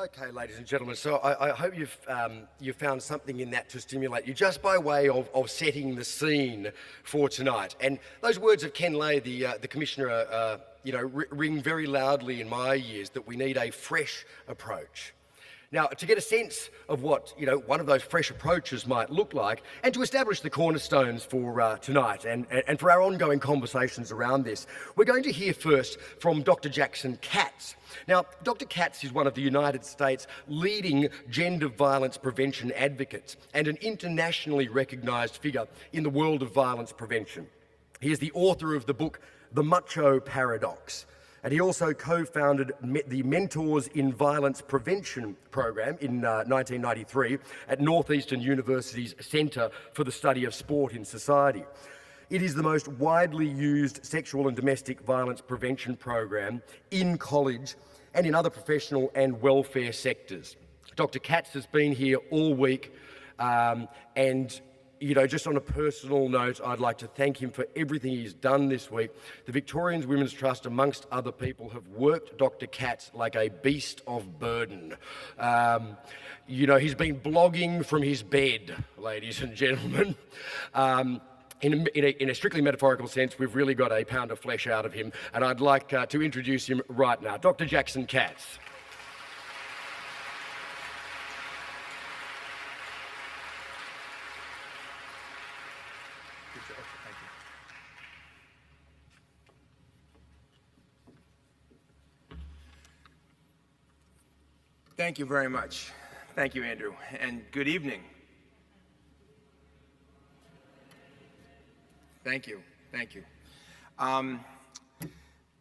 Okay, ladies and gentlemen, so I hope you've found something in that to stimulate you, just by way of setting the scene for tonight. And those words of Ken Lay, the Commissioner, ring very loudly in my ears, that we need a fresh approach. Now, to get a sense of what, one of those fresh approaches might look like, and to establish the cornerstones for tonight and for our ongoing conversations around this, we're going to hear first from Dr. Jackson Katz. Now, Dr. Katz is one of the United States' leading gender violence prevention advocates and an internationally recognised figure in the world of violence prevention. He is the author of the book, The Macho Paradox. And he also co-founded the Mentors in Violence Prevention program in 1993 at Northeastern University's Centre for the Study of Sport in Society. It is the most widely used sexual and domestic violence prevention program in college and in other professional and welfare sectors. Dr. Katz has been here all week and just on a personal note, I'd like to thank him for everything he's done this week. The Victorian Women's Trust, amongst other people, have worked Dr. Katz like a beast of burden. He's been blogging from his bed, ladies and gentlemen. In a strictly metaphorical sense, we've really got a pound of flesh out of him, and I'd like to introduce him right now. Dr. Jackson Katz. Thank you very much. Thank you, Andrew, and good evening. Thank you.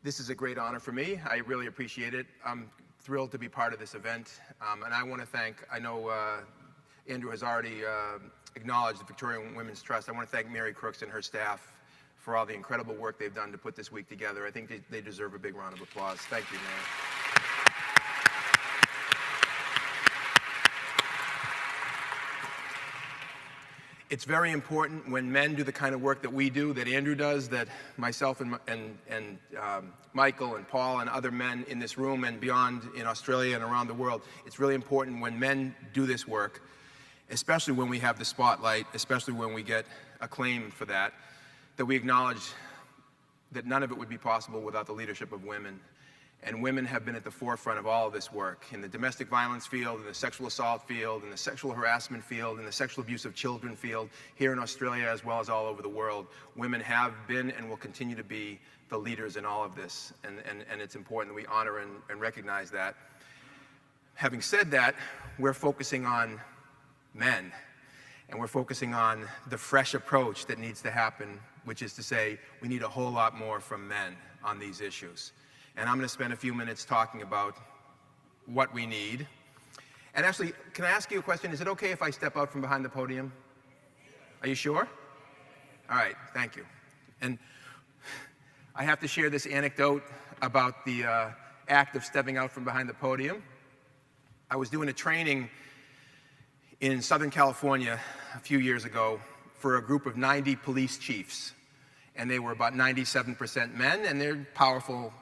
This is a great honor for me. I really appreciate it. I'm thrilled to be part of this event, and I want to thank, I know Andrew has already acknowledged the Victorian Women's Trust. I want to thank Mary Crooks and her staff for all the incredible work they've done to put this week together. I think they deserve a big round of applause. Thank you, Mary. It's very important when men do the kind of work that we do, that Andrew does, that myself and Michael and Paul and other men in this room and beyond in Australia and around the world. It's really important when men do this work, especially when we have the spotlight, especially when we get acclaim for that we acknowledge that none of it would be possible without the leadership of women. And women have been at the forefront of all of this work in the domestic violence field, in the sexual assault field, in the sexual harassment field, in the sexual abuse of children field, here in Australia as well as all over the world. Women have been and will continue to be the leaders in all of this, and it's important that we honor and recognize that. Having said that, we're focusing on men, and we're focusing on the fresh approach that needs to happen, which is to say we need a whole lot more from men on these issues. And I'm going to spend a few minutes talking about what we need. And actually, can I ask you a question? Is it okay if I step out from behind the podium? Are you sure? All right, thank you. And I have to share this anecdote about the act of stepping out from behind the podium. I was doing a training in Southern California a few years ago for a group of 90 police chiefs. And they were about 97% men, and they're powerful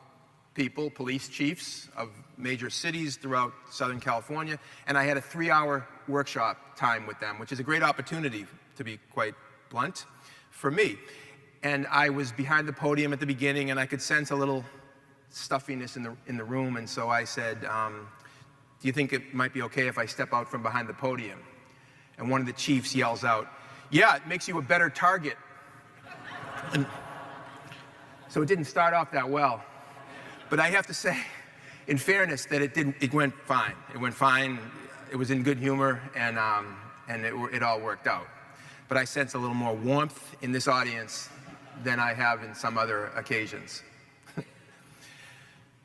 people, police chiefs of major cities throughout Southern California, and I had a 3-hour workshop time with them, which is a great opportunity, to be quite blunt, for me. And I was behind the podium at the beginning, and I could sense a little stuffiness in the room, and so I said, do you think it might be okay if I step out from behind the podium? And one of the chiefs yells out, yeah, it makes you a better target. And so it didn't start off that well. But I have to say, in fairness, that it went fine. It went fine, it was in good humor, and it all worked out. But I sense a little more warmth in this audience than I have in some other occasions.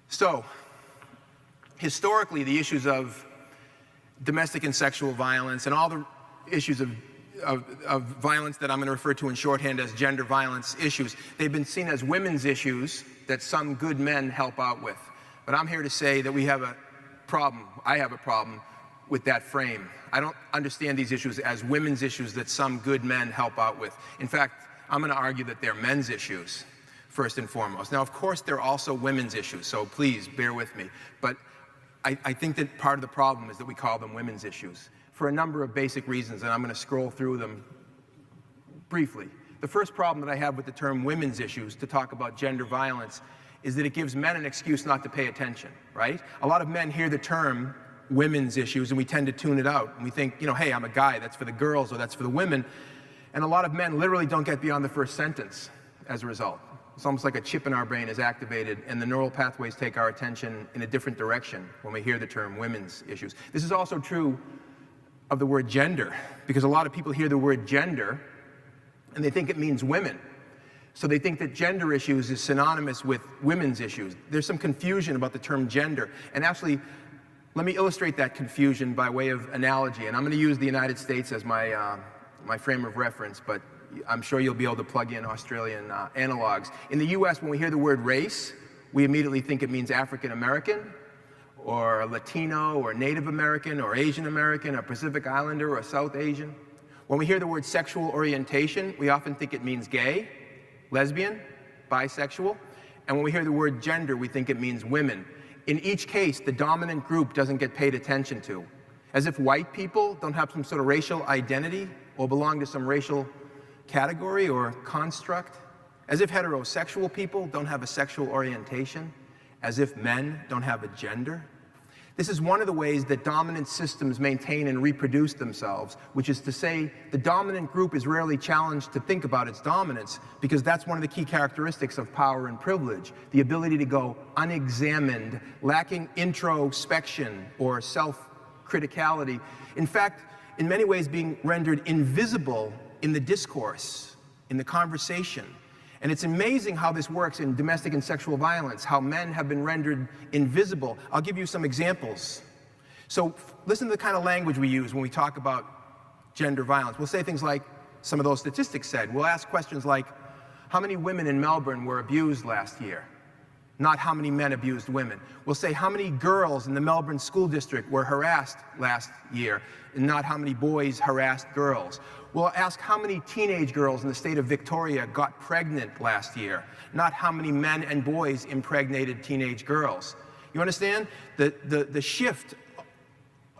So, historically, the issues of domestic and sexual violence and all the issues of violence that I'm going to refer to in shorthand as gender violence issues, they've been seen as women's issues that some good men help out with. But I'm here to say that we have a problem. I have a problem with that frame. I don't understand these issues as women's issues that some good men help out with. In fact, I'm going to argue that they're men's issues, first and foremost. Now, of course, they're also women's issues, so please bear with me. But I think that part of the problem is that we call them women's issues for a number of basic reasons, and I'm going to scroll through them briefly. The first problem that I have with the term women's issues to talk about gender violence is that it gives men an excuse not to pay attention, right? A lot of men hear the term women's issues and we tend to tune it out. And we think, you know, hey, I'm a guy, that's for the girls or that's for the women. And a lot of men literally don't get beyond the first sentence as a result. It's almost like a chip in our brain is activated and the neural pathways take our attention in a different direction when we hear the term women's issues. This is also true of the word gender, because a lot of people hear the word gender and they think it means women. So they think that gender issues is synonymous with women's issues. There's some confusion about the term gender. And actually, let me illustrate that confusion by way of analogy. And I'm going to use the United States as my, my frame of reference, but I'm sure you'll be able to plug in Australian analogs. In the US, when we hear the word race, we immediately think it means African American, or Latino, or Native American, or Asian American, or Pacific Islander, or South Asian. When we hear the word sexual orientation, we often think it means gay, lesbian, bisexual. And when we hear the word gender, we think it means women. In each case, the dominant group doesn't get paid attention to. As if white people don't have some sort of racial identity or belong to some racial category or construct. As if heterosexual people don't have a sexual orientation. As if men don't have a gender. This is one of the ways that dominant systems maintain and reproduce themselves, which is to say the dominant group is rarely challenged to think about its dominance, because that's one of the key characteristics of power and privilege, the ability to go unexamined, lacking introspection or self-criticality. In fact, in many ways being rendered invisible in the discourse, in the conversation. And it's amazing how this works in domestic and sexual violence, how men have been rendered invisible. I'll give you some examples. So listen to the kind of language we use when we talk about gender violence. We'll say things like some of those statistics said. We'll ask questions like, how many women in Melbourne were abused last year? Not how many men abused women. We'll say how many girls in the Melbourne School District were harassed last year, and not how many boys harassed girls. We'll ask how many teenage girls in the state of Victoria got pregnant last year, not how many men and boys impregnated teenage girls. You understand? The shift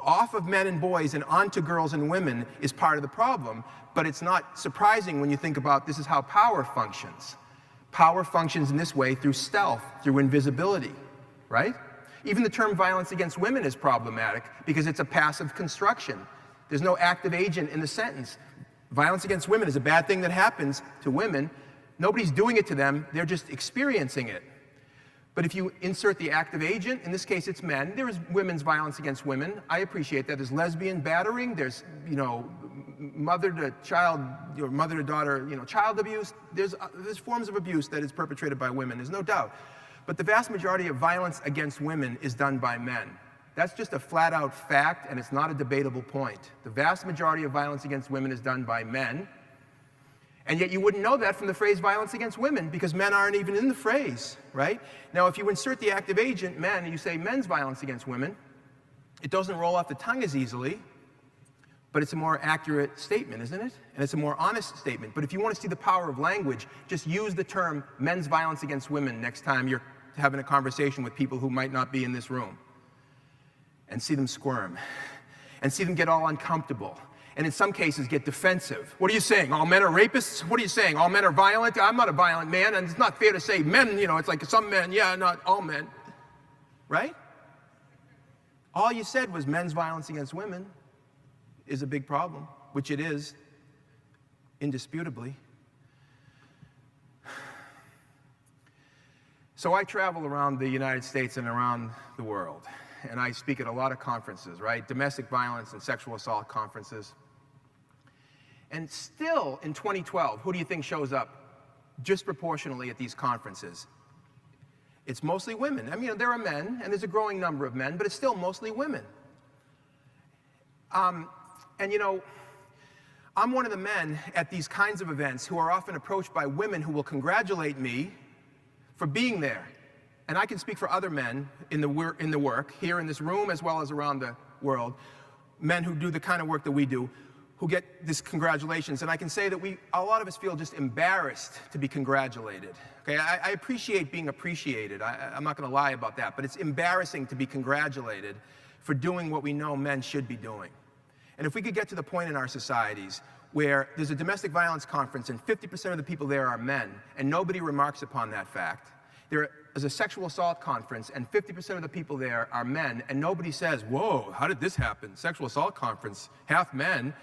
off of men and boys and onto girls and women is part of the problem, but it's not surprising when you think about this is how power functions. Power functions in this way through stealth, through invisibility, right? Even the term violence against women is problematic because it's a passive construction. There's no active agent in the sentence. Violence against women is a bad thing that happens to women. Nobody's doing it to them, they're just experiencing it. But if you insert the active agent, in this case it's men, there is women's violence against women. I appreciate that. There's lesbian battering, there's, you know, mother to child, or mother to daughter, you know, child abuse. There's forms of abuse that is perpetrated by women, there's no doubt. But the vast majority of violence against women is done by men. That's just a flat-out fact, and it's not a debatable point. The vast majority of violence against women is done by men, and yet you wouldn't know that from the phrase violence against women, because men aren't even in the phrase, right? Now, if you insert the active agent, men, and you say men's violence against women, it doesn't roll off the tongue as easily, but it's a more accurate statement, isn't it? And it's a more honest statement. But if you want to see the power of language, just use the term men's violence against women next time you're having a conversation with people who might not be in this room. And see them squirm, and see them get all uncomfortable, and in some cases get defensive. What are you saying? All men are rapists? What are you saying? All men are violent? I'm not a violent man, and it's not fair to say men, you know, it's like some men, yeah, not all men, right? All you said was men's violence against women is a big problem, which it is, indisputably. So I travel around the United States and around the world. And I speak at a lot of conferences, right? Domestic violence and sexual assault conferences. And still, in 2012, who do you think shows up disproportionately at these conferences? It's mostly women. I mean, there are men, and there's a growing number of men, but it's still mostly women. And you know, I'm one of the men at these kinds of events who are often approached by women who will congratulate me for being there. And I can speak for other men in the work, here in this room as well as around the world, men who do the kind of work that we do, who get this congratulations, and I can say that a lot of us feel just embarrassed to be congratulated. Okay, I appreciate being appreciated. I'm not going to lie about that, but it's embarrassing to be congratulated for doing what we know men should be doing. And if we could get to the point in our societies where there's a domestic violence conference and 50% of the people there are men, and nobody remarks upon that fact. There is a sexual assault conference and 50% of the people there are men, and nobody says, whoa, how did this happen? Sexual assault conference, half men.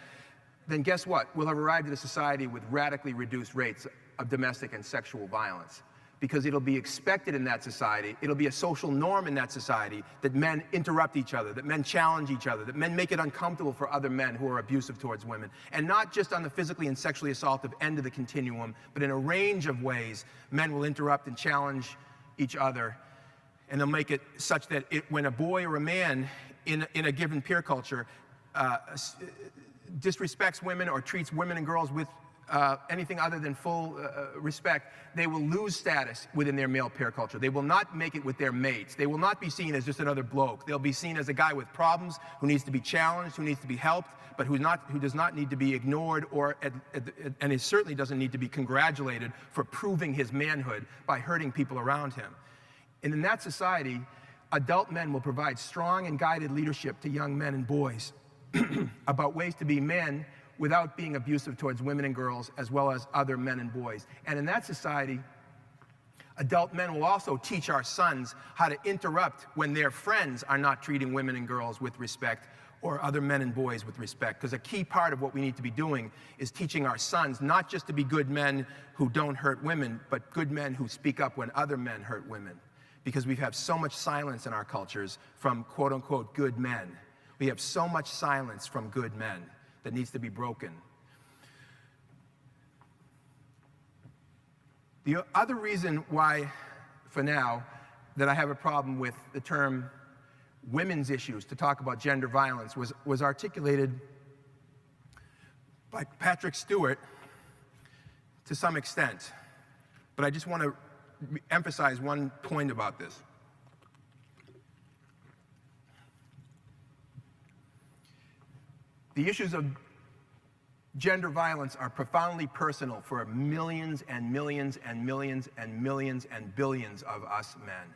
Then guess what? We'll have arrived at a society with radically reduced rates of domestic and sexual violence. Because it'll be expected in that society, it'll be a social norm in that society that men interrupt each other, that men challenge each other, that men make it uncomfortable for other men who are abusive towards women. And not just on the physically and sexually assaultive end of the continuum, but in a range of ways, men will interrupt and challenge each other. And they'll make it such that when a boy or a man in a given peer culture disrespects women or treats women and girls with anything other than full respect, they will lose status within their male peer culture. They will not make it with their mates. They will not be seen as just another bloke. They'll be seen as a guy with problems, who needs to be challenged, who needs to be helped, but who does not need to be ignored, and he certainly doesn't need to be congratulated for proving his manhood by hurting people around him. And in that society, adult men will provide strong and guided leadership to young men and boys about ways to be men without being abusive towards women and girls, as well as other men and boys. And in that society, adult men will also teach our sons how to interrupt when their friends are not treating women and girls with respect, or other men and boys with respect. Because a key part of what we need to be doing is teaching our sons not just to be good men who don't hurt women, but good men who speak up when other men hurt women. Because we have so much silence in our cultures from quote-unquote good men. We have so much silence from good men that needs to be broken. The other reason why, for now, that I have a problem with the term women's issues to talk about gender violence was articulated by Patrick Stewart to some extent. But I just want to emphasize one point about this. The issues of gender violence are profoundly personal for millions and millions and millions and millions and billions of us men.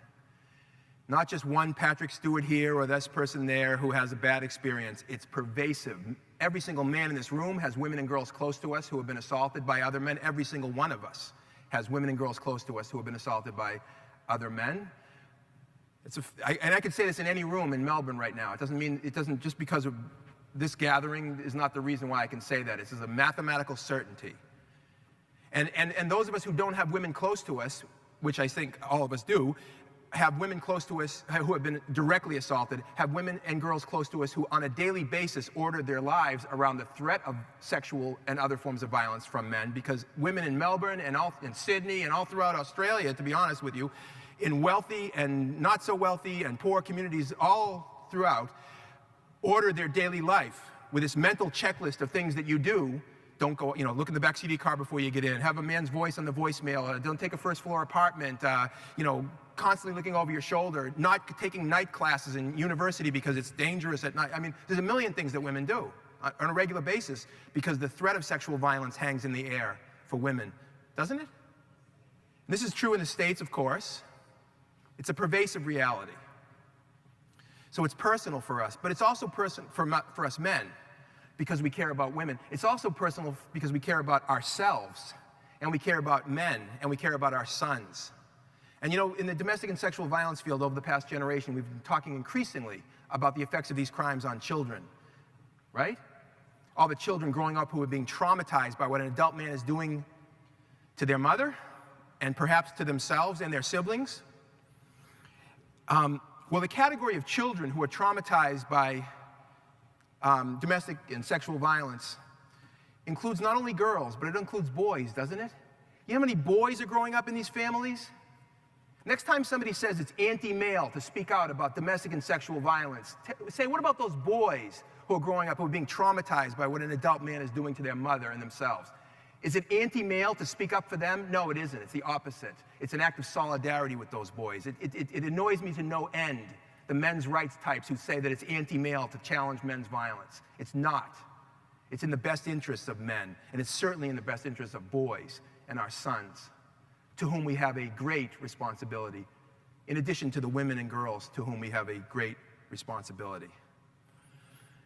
Not just one Patrick Stewart here or this person there who has a bad experience. It's pervasive. Every single man in this room has women and girls close to us who have been assaulted by other men. Every single one of us has women and girls close to us who have been assaulted by other men. And I could say this in any room in Melbourne right now. It doesn't just because of this gathering is not the reason why I can say that. This is a mathematical certainty. And those of us who don't have women close to us, which I think all of us do, have women close to us who have been directly assaulted, have women and girls close to us who on a daily basis order their lives around the threat of sexual and other forms of violence from men, because women in Melbourne and in Sydney and all throughout Australia, to be honest with you, in wealthy and not so wealthy and poor communities all throughout, order their daily life with this mental checklist of things that you do. Don't go, look in the backseat of your car before you get in. Have a man's voice on the voicemail. Don't take a first-floor apartment. Constantly looking over your shoulder. Not taking night classes in university because it's dangerous at night. I mean, there's a million things that women do on a regular basis because the threat of sexual violence hangs in the air for women, doesn't it? And this is true in the States, of course. It's a pervasive reality. So it's personal for us, but it's also personal for us men because we care about women. It's also personal because we care about ourselves, and we care about men, and we care about our sons. And in the domestic and sexual violence field over the past generation, we've been talking increasingly about the effects of these crimes on children, right? All the children growing up who are being traumatized by what an adult man is doing to their mother, and perhaps to themselves and their siblings. Well, the category of children who are traumatized by domestic and sexual violence includes not only girls, but it includes boys, doesn't it? You know how many boys are growing up in these families? Next time somebody says it's anti-male to speak out about domestic and sexual violence, say, what about those boys who are growing up, who are being traumatized by what an adult man is doing to their mother and themselves? Is it anti-male to speak up for them? No, it isn't. It's the opposite. It's an act of solidarity with those boys. It annoys me to no end, the men's rights types who say that it's anti-male to challenge men's violence. It's not. It's in the best interests of men, and it's certainly in the best interests of boys and our sons, to whom we have a great responsibility, in addition to the women and girls to whom we have a great responsibility.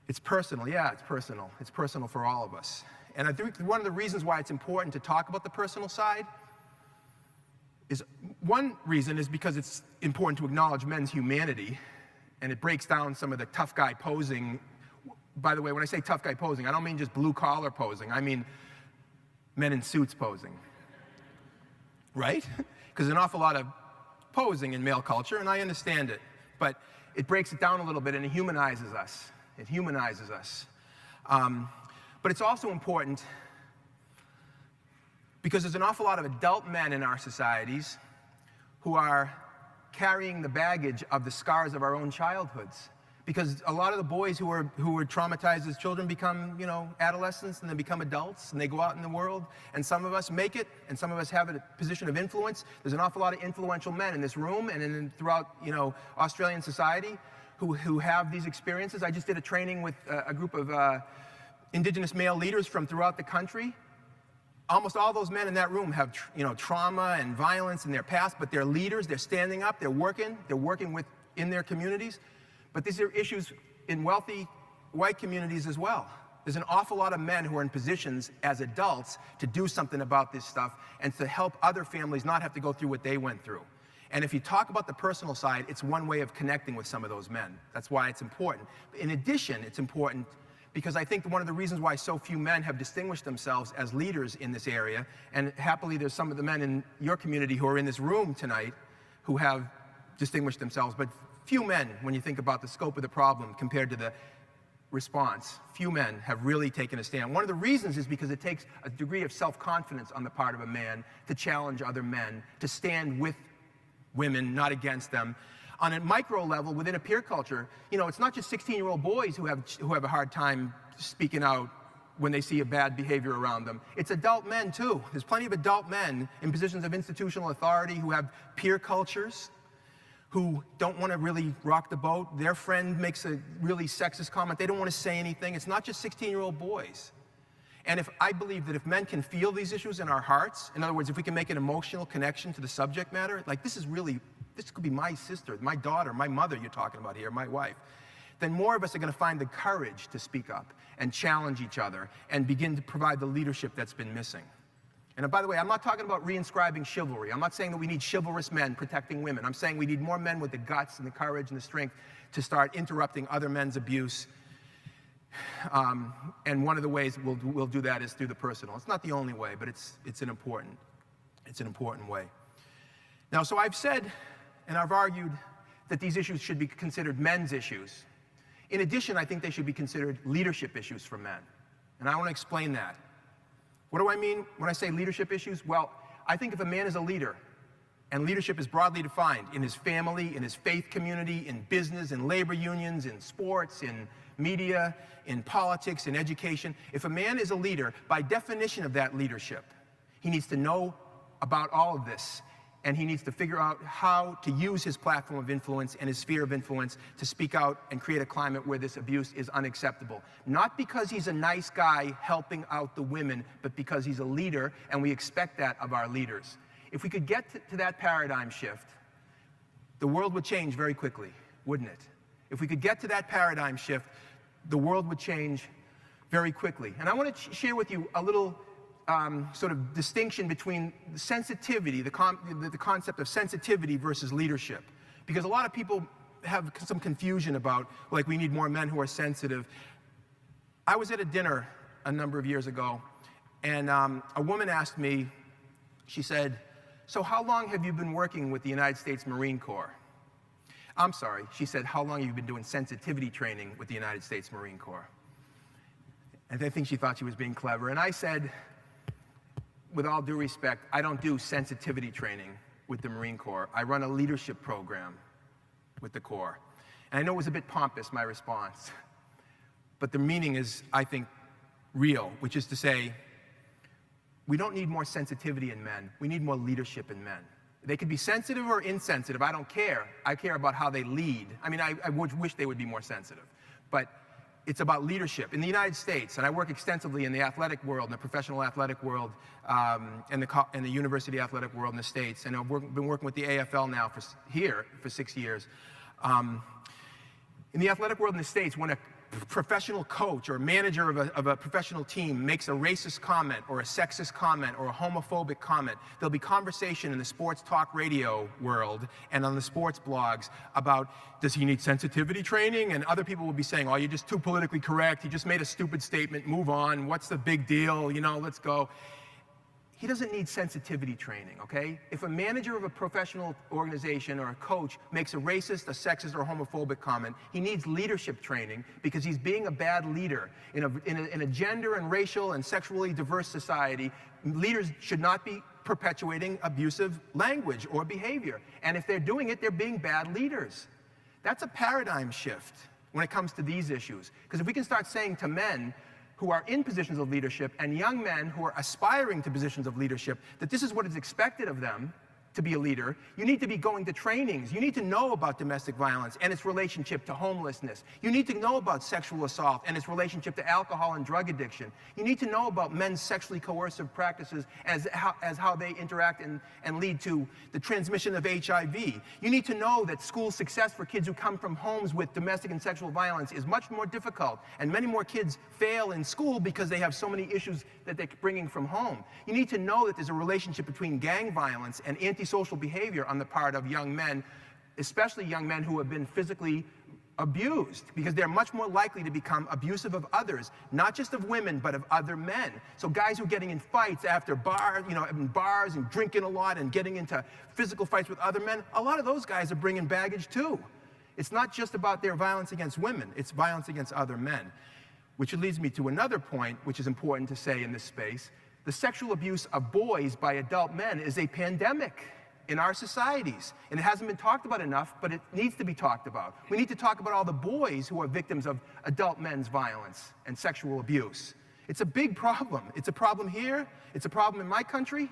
It's personal, yeah, it's personal. It's personal for all of us. And I think one of the reasons why it's important to talk about the personal side is, one reason is because it's important to acknowledge men's humanity, and it breaks down some of the tough guy posing. By the way, when I say tough guy posing, I don't mean just blue collar posing. I mean men in suits posing, right? Because there's an awful lot of posing in male culture, and I understand it. But it breaks it down a little bit, and it humanizes us. It humanizes us. But it's also important because there's an awful lot of adult men in our societies who are carrying the baggage of the scars of our own childhoods. Because a lot of the boys who were traumatized as children become, adolescents, and then become adults, and they go out in the world, and some of us make it, and some of us have a position of influence. There's an awful lot of influential men in this room and throughout, Australian society who have these experiences. I just did a training with a group of Indigenous male leaders from throughout the country. Almost all those men in that room have, trauma and violence in their past, but they're leaders. They're standing up. They're working in their communities. But these are issues in wealthy white communities as well. There's an awful lot of men who are in positions as adults to do something about this stuff and to help other families not have to go through what they went through. And if you talk about the personal side, it's one way of connecting with some of those men. That's why it's important. In addition, it's important because I think one of the reasons why so few men have distinguished themselves as leaders in this area, and happily there's some of the men in your community who are in this room tonight who have distinguished themselves, but few men, when you think about the scope of the problem compared to the response, few men have really taken a stand. One of the reasons is because it takes a degree of self-confidence on the part of a man to challenge other men, to stand with women, not against them. On a micro level, within a peer culture, it's not just 16-year-old boys who have a hard time speaking out when they see a bad behavior around them. It's adult men, too. There's plenty of adult men in positions of institutional authority who have peer cultures, who don't want to really rock the boat. Their friend makes a really sexist comment. They don't want to say anything. It's not just 16-year-old boys. And I believe that if men can feel these issues in our hearts, in other words, if we can make an emotional connection to the subject matter, like this could be my sister, my daughter, my mother you're talking about here, my wife, then more of us are going to find the courage to speak up and challenge each other and begin to provide the leadership that's been missing. And by the way, I'm not talking about reinscribing chivalry. I'm not saying that we need chivalrous men protecting women. I'm saying we need more men with the guts and the courage and the strength to start interrupting other men's abuse. And one of the ways we'll do that is through the personal. It's not the only way, but it's an important way. Now, so I've said and I've argued that these issues should be considered men's issues. In addition, I think they should be considered leadership issues for men. And I want to explain that. What do I mean when I say leadership issues? Well, I think if a man is a leader, and leadership is broadly defined in his family, in his faith community, in business, in labor unions, in sports, in media, in politics, in education. If a man is a leader, by definition of that leadership, he needs to know about all of this, and he needs to figure out how to use his platform of influence and his sphere of influence to speak out and create a climate where this abuse is unacceptable. Not because he's a nice guy helping out the women, but because he's a leader, and we expect that of our leaders. If we could get to that paradigm shift, the world would change very quickly, wouldn't it? If we could get to that paradigm shift, the world would change very quickly. And I want to share with you a little sort of distinction between sensitivity, the concept of sensitivity versus leadership. Because a lot of people have some confusion about, like, we need more men who are sensitive. I was at a dinner a number of years ago, and a woman asked me, she said, "So how long have you been working with the United States Marine Corps?" I'm sorry, she said, "How long have you been doing sensitivity training with the United States Marine Corps?" And I think she thought she was being clever. And I said, with all due respect, I don't do sensitivity training with the Marine Corps. I run a leadership program with the Corps. And I know it was a bit pompous, my response, but the meaning is, I think, real, which is to say, we don't need more sensitivity in men. We need more leadership in men. They could be sensitive or insensitive. I don't care. I care about how they lead. I mean, I wish they would be more sensitive. But It's about leadership. In the United States, and I work extensively in the athletic world, in the professional athletic world, and the university athletic world in the States, and I've been working with the AFL now for 6 years. In the athletic world in the States, when a professional coach or manager of a professional team makes a racist comment or a sexist comment or a homophobic comment, there'll be conversation in the sports talk radio world and on the sports blogs about, does he need sensitivity training? And other people will be saying, oh, you're just too politically correct. He just made a stupid statement. Move on. What's the big deal? You know, let's go. He doesn't need sensitivity training, okay? If a manager of a professional organization or a coach makes a racist, a sexist, or a homophobic comment, he needs leadership training because he's being a bad leader. In a gender and racial and sexually diverse society, leaders should not be perpetuating abusive language or behavior. And if they're doing it, they're being bad leaders. That's a paradigm shift when it comes to these issues. Because if we can start saying to men who are in positions of leadership and young men who are aspiring to positions of leadership that this is what is expected of them to be a leader, you need to be going to trainings. You need to know about domestic violence and its relationship to homelessness. You need to know about sexual assault and its relationship to alcohol and drug addiction. You need to know about men's sexually coercive practices as how they interact and lead to the transmission of HIV. You need to know that school success for kids who come from homes with domestic and sexual violence is much more difficult, and many more kids fail in school because they have so many issues that they're bringing from home. You need to know that there's a relationship between gang violence and antisocial behavior on the part of young men, especially young men who have been physically abused, because they're much more likely to become abusive of others, not just of women, but of other men. So guys who are getting in fights after bars, in bars and drinking a lot and getting into physical fights with other men, a lot of those guys are bringing baggage too. It's not just about their violence against women, it's violence against other men. Which leads me to another point, which is important to say in this space. The sexual abuse of boys by adult men is a pandemic in our societies. And it hasn't been talked about enough, but it needs to be talked about. We need to talk about all the boys who are victims of adult men's violence and sexual abuse. It's a big problem. It's a problem here. It's a problem in my country.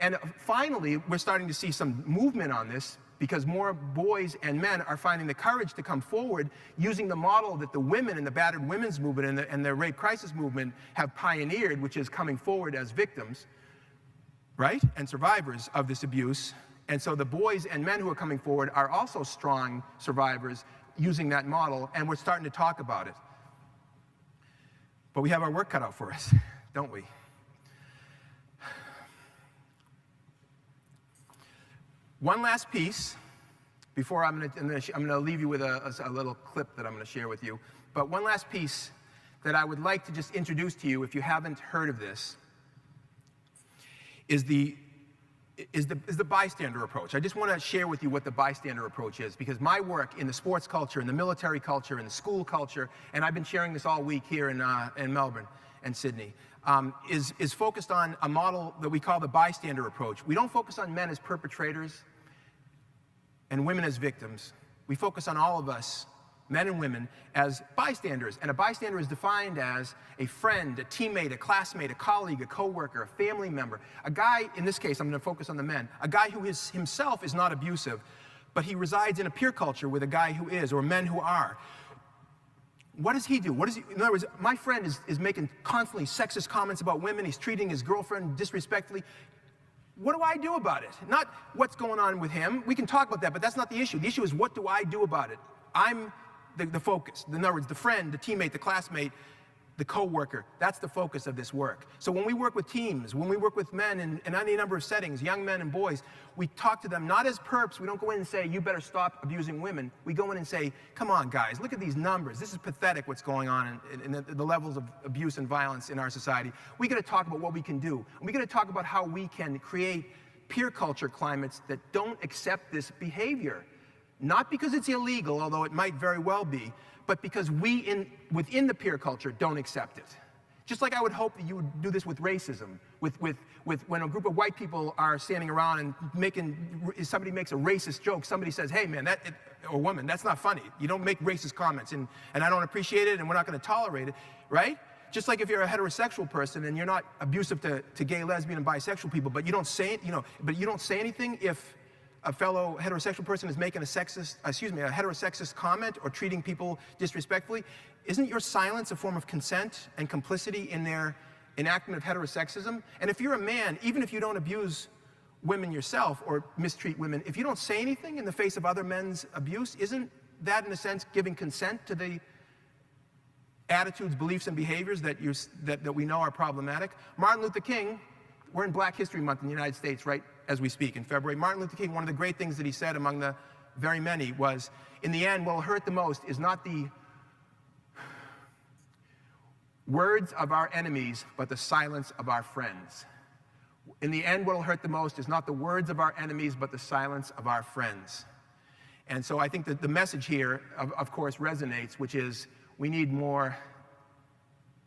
And finally, we're starting to see some movement on this because more boys and men are finding the courage to come forward using the model that the women in the battered women's movement and the rape crisis movement have pioneered, which is coming forward as victims, right, and survivors of this abuse. And so the boys and men who are coming forward are also strong survivors using that model, and we're starting to talk about it. But we have our work cut out for us, don't we? One last piece before I'm going to leave you with a little clip that I'm going to share with you. But one last piece that I would like to just introduce to you, if you haven't heard of this, is the bystander approach. I just want to share with you what the bystander approach is, because my work in the sports culture, in the military culture, in the school culture, and I've been sharing this all week here in Melbourne and Sydney, is focused on a model that we call the bystander approach. We don't focus on men as perpetrators and women as victims. We focus on all of us, men and women, as bystanders. And a bystander is defined as a friend, a teammate, a classmate, a colleague, a coworker, a family member. A guy, in this case, I'm going to focus on the men, a guy who himself is not abusive, but he resides in a peer culture with a guy who is, or men who are. What does he do? In other words, my friend is making constantly sexist comments about women. He's treating his girlfriend disrespectfully. What do I do about it? Not what's going on with him. We can talk about that, but that's not the issue. The issue is, what do I do about it? I'm the focus. In other words, the friend, the teammate, the classmate, the coworker. That's the focus of this work. So when we work with teams, when we work with men in any number of settings, young men and boys, we talk to them not as perps. We don't go in and say, you better stop abusing women. We go in and say, come on, guys, look at these numbers. This is pathetic what's going on in the levels of abuse and violence in our society. We got to talk about what we can do. And we got to talk about how we can create peer culture climates that don't accept this behavior. Not because it's illegal, although it might very well be, but because we within the peer culture don't accept it. Just like I would hope that you would do this with racism, with when a group of white people are standing around and somebody makes a racist joke, somebody says, hey man, or woman, that's not funny. You don't make racist comments, and I don't appreciate it, and we're not going to tolerate it, right? Just like if you're a heterosexual person and you're not abusive to gay, lesbian, and bisexual people, but you don't say it, but you don't say anything if a fellow heterosexual person is making a heterosexist comment or treating people disrespectfully, isn't your silence a form of consent and complicity in their enactment of heterosexism? And if you're a man, even if you don't abuse women yourself or mistreat women, if you don't say anything in the face of other men's abuse, isn't that, in a sense, giving consent to the attitudes, beliefs, and behaviors that we know are problematic? Martin Luther King, we're in Black History Month in the United States right as we speak in February. Martin Luther King, one of the great things that he said among the very many was, in the end, what will hurt the most is not the words of our enemies, but the silence of our friends. In the end, what will hurt the most is not the words of our enemies, but the silence of our friends. And so I think that the message here, of course, resonates, which is we need more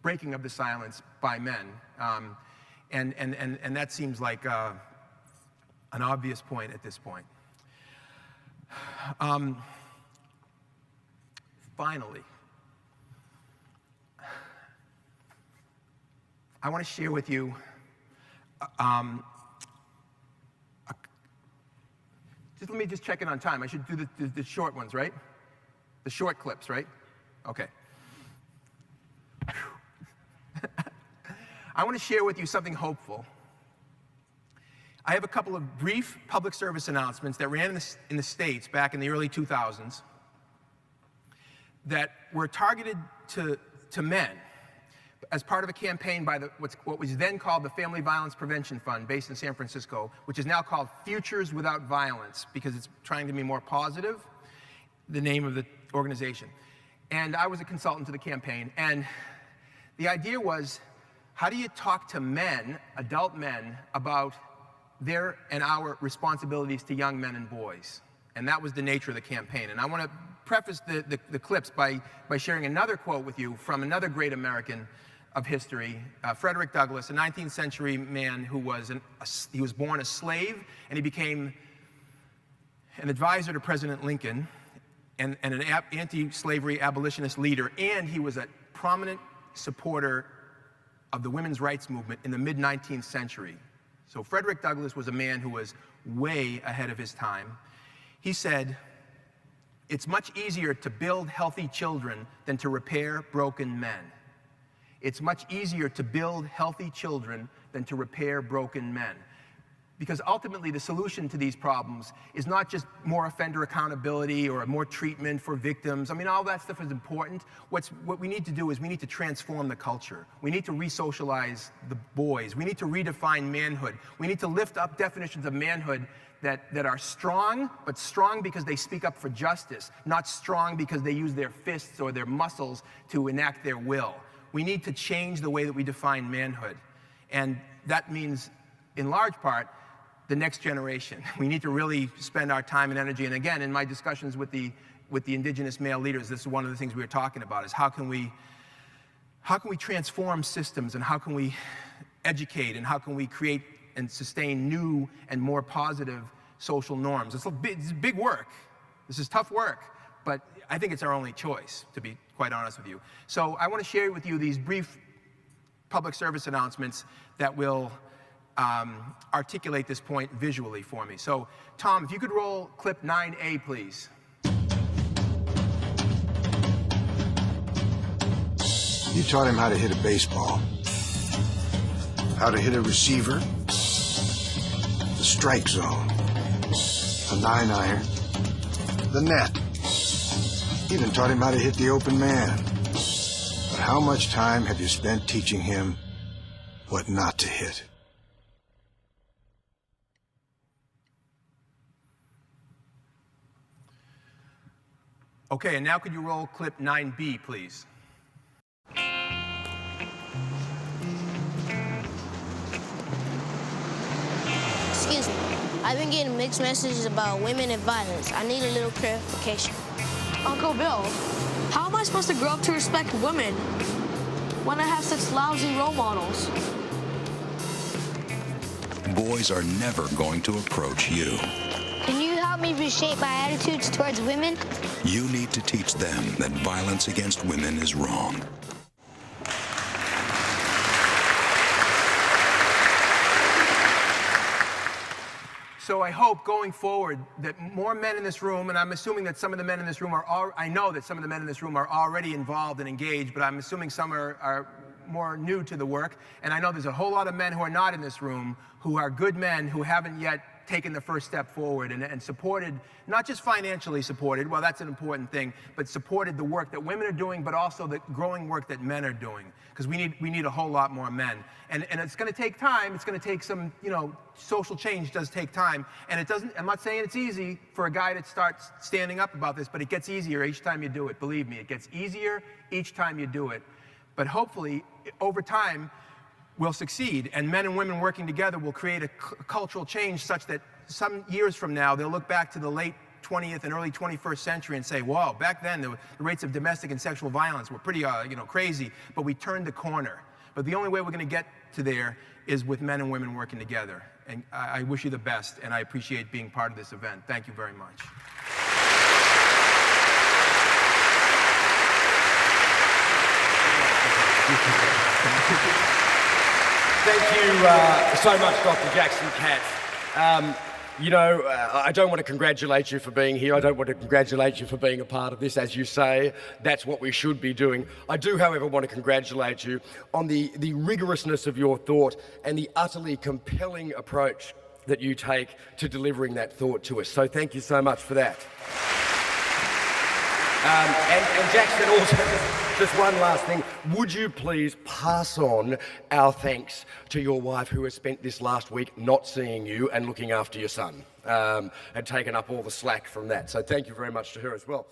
breaking of the silence by men. And that seems like an obvious point at this point. Finally, I want to share with you let me just check in on time. I should do the short ones, right? The short clips, right? Okay. I want to share with you something hopeful. I have a couple of brief public service announcements that ran in the States back in the early 2000s that were targeted to men as part of a campaign by what was then called the Family Violence Prevention Fund, based in San Francisco, which is now called Futures Without Violence, because it's trying to be more positive, the name of the organization. And I was a consultant to the campaign, and the idea was, how do you talk to men, adult men, about their and our responsibilities to young men and boys? And that was the nature of the campaign. And I want to preface the clips by sharing another quote with you from another great American of history, Frederick Douglass, a 19th century man who was he was born a slave, and he became an advisor to President Lincoln and an anti-slavery abolitionist leader, and he was a prominent supporter of the women's rights movement in the mid-19th century. So Frederick Douglass was a man who was way ahead of his time. He said, "It's much easier to build healthy children than to repair broken men. It's much easier to build healthy children than to repair broken men." Because ultimately the solution to these problems is not just more offender accountability or more treatment for victims. I mean, all that stuff is important. What we need to do is we need to transform the culture. We need to re-socialize the boys. We need to redefine manhood. We need to lift up definitions of manhood that are strong, but strong because they speak up for justice, not strong because they use their fists or their muscles to enact their will. We need to change the way that we define manhood. And that means, in large part, the next generation. We need to really spend our time and energy. And again, in my discussions with the indigenous male leaders, this is one of the things we were talking about, is how can we transform systems, and how can we educate, and how can we create and sustain new and more positive social norms. It's big work. This is tough work, but I think it's our only choice, to be quite honest with you. So I want to share with you these brief public service announcements that will articulate this point visually for me. So, Tom, if you could roll clip 9A, please. You taught him how to hit a baseball, how to hit a receiver, the strike zone, a 9-iron, the net. You even taught him how to hit the open man. But how much time have you spent teaching him what not to hit? Okay, and now could you roll clip 9B, please? Excuse me. I've been getting mixed messages about women and violence. I need a little clarification. Uncle Bill, how am I supposed to grow up to respect women when I have such lousy role models? Boys are never going to approach you. Can you help me reshape my attitudes towards women? You need to teach them that violence against women is wrong. so I hope going forward that more men in this room, and I'm assuming that some of the men in this room I know that some of the men in this room are already involved and engaged, but I'm assuming some are more new to the work. And I know there's a whole lot of men who are not in this room who are good men who haven't yet taken the first step forward and supported, not just financially supported, well, that's an important thing, but supported the work that women are doing, but also the growing work that men are doing. Because we need a whole lot more men. And it's going to take time. It's going to take some, social change does take time. And it doesn't, I'm not saying it's easy for a guy to start standing up about this, but it gets easier each time you do it. Believe me, it gets easier each time you do it. But hopefully, over time, we'll succeed, and men and women working together will create a cultural change such that some years from now, they'll look back to the late 20th and early 21st century and say, whoa, back then the rates of domestic and sexual violence were pretty crazy, but we turned the corner. But the only way we're going to get to there is with men and women working together. And I wish you the best, and I appreciate being part of this event. Thank you very much. Thank you so much, Dr. Jackson Katz. I don't want to congratulate you for being here. I don't want to congratulate you for being a part of this. As you say, that's what we should be doing. I do, however, want to congratulate you on the rigorousness of your thought and the utterly compelling approach that you take to delivering that thought to us. So thank you so much for that. And Jackson, also, just one last thing. Would you please pass on our thanks to your wife, who has spent this last week not seeing you and looking after your son, and taken up all the slack from that. So thank you very much to her as well.